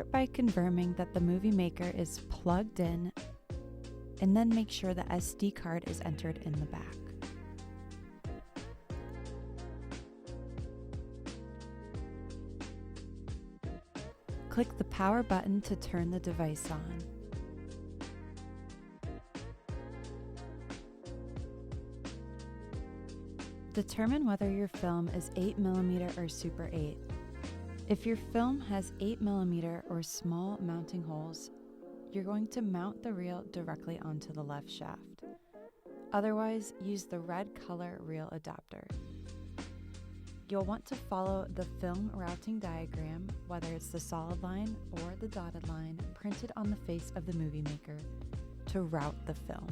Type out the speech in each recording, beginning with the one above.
Start by confirming that the movie maker is plugged in, and then make sure the SD card is entered in the back. Click the power button to turn the device on. Determine whether your film is 8mm or Super 8. If your film has 8mm or small mounting holes, you're going to mount the reel directly onto the left shaft. Otherwise, use the red color reel adapter. You'll want to follow the film routing diagram, whether it's the solid line or the dotted line printed on the face of the movie maker, to route the film.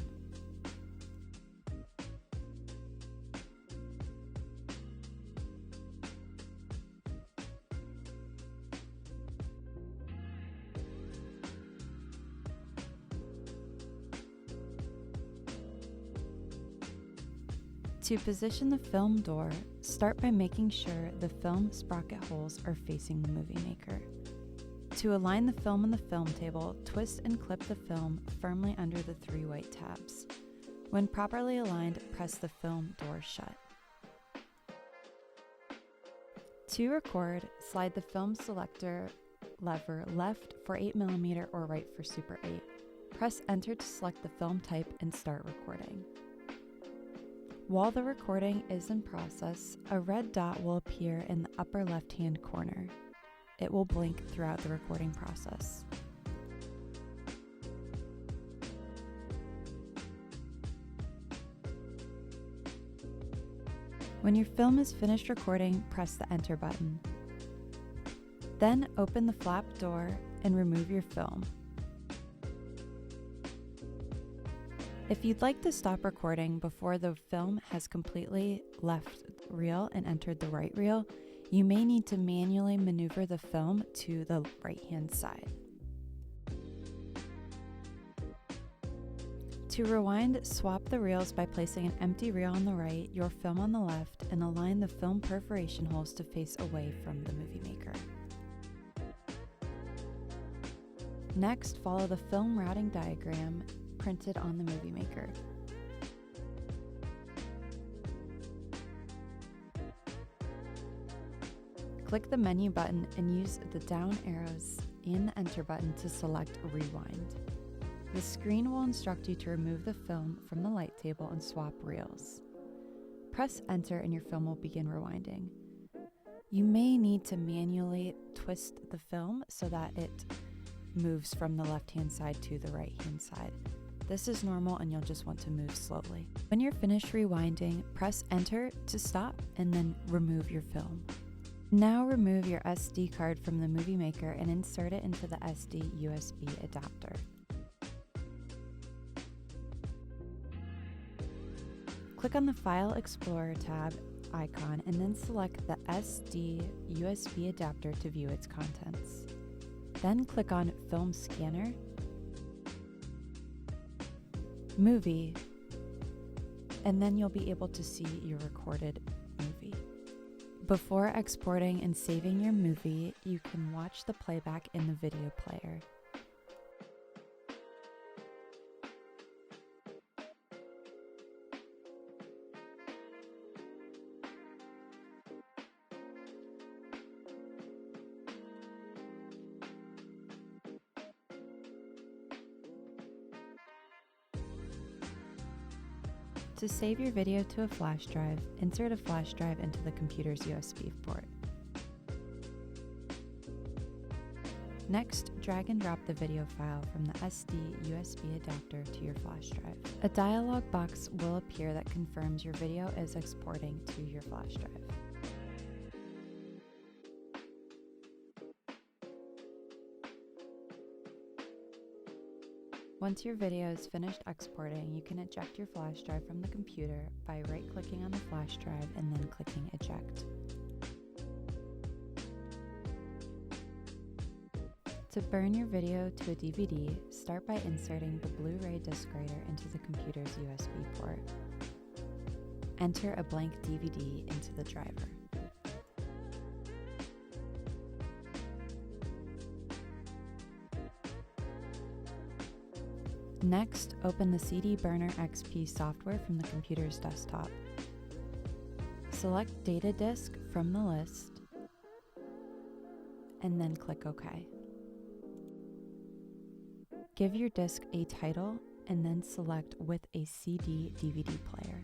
To position the film door, start by making sure the film sprocket holes are facing the movie maker. To align the film on the film table, twist and clip the film firmly under the 3 white tabs. When properly aligned, press the film door shut. To record, slide the film selector lever left for 8mm or right for Super 8. Press enter to select the film type and start recording. While the recording is in process, a red dot will appear in the upper left-hand corner. It will blink throughout the recording process. When your film is finished recording, press the enter button. Then open the flap door and remove your film. If you'd like to stop recording before the film has completely left reel and entered the right reel, you may need to manually maneuver the film to the right-hand side. To rewind, swap the reels by placing an empty reel on the right, your film on the left, and align the film perforation holes to face away from the movie maker. Next, follow the film routing diagram printed on the movie maker. Click the menu button and use the down arrows and the enter button to select rewind. The screen will instruct you to remove the film from the light table and swap reels. Press enter and your film will begin rewinding. You may need to manually twist the film so that it moves from the left-hand side to the right-hand side. This is normal and you'll just want to move slowly. When you're finished rewinding, press enter to stop and then remove your film. Now remove your SD card from the movie maker and insert it into the SD USB adapter. Click on the File Explorer tab icon and then select the SD USB adapter to view its contents. Then click on Film Scanner, Movie, and then you'll be able to see your recorded movie. Before exporting and saving your movie, you can watch the playback in the video player. To save your video to a flash drive, insert a flash drive into the computer's USB port. Next, drag and drop the video file from the SD USB adapter to your flash drive. A dialog box will appear that confirms your video is exporting to your flash drive. Once your video is finished exporting, you can eject your flash drive from the computer by right-clicking on the flash drive and then clicking eject. To burn your video to a DVD, start by inserting the Blu-ray disc writer into the computer's USB port. Enter a blank DVD into the driver. Next, open the CD Burner XP software from the computer's desktop. Select Data Disk from the list, and then click OK. Give your disk a title, and then select with a CD/DVD player.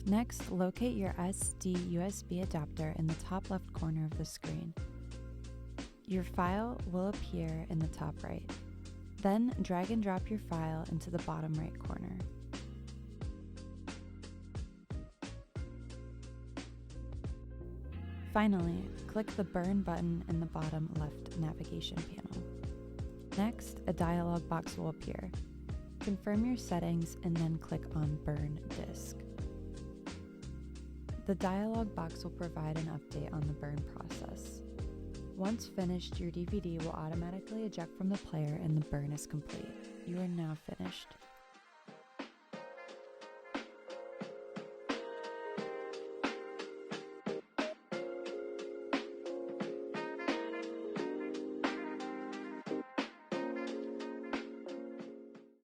Next, locate your SD USB adapter in the top left corner of the screen. Your file will appear in the top right. Then drag and drop your file into the bottom right corner. Finally, click the Burn button in the bottom left navigation panel. Next, a dialog box will appear. Confirm your settings and then click on Burn Disk. The dialog box will provide an update on the burn process. Once finished, your DVD will automatically eject from the player and the burn is complete. You are now finished.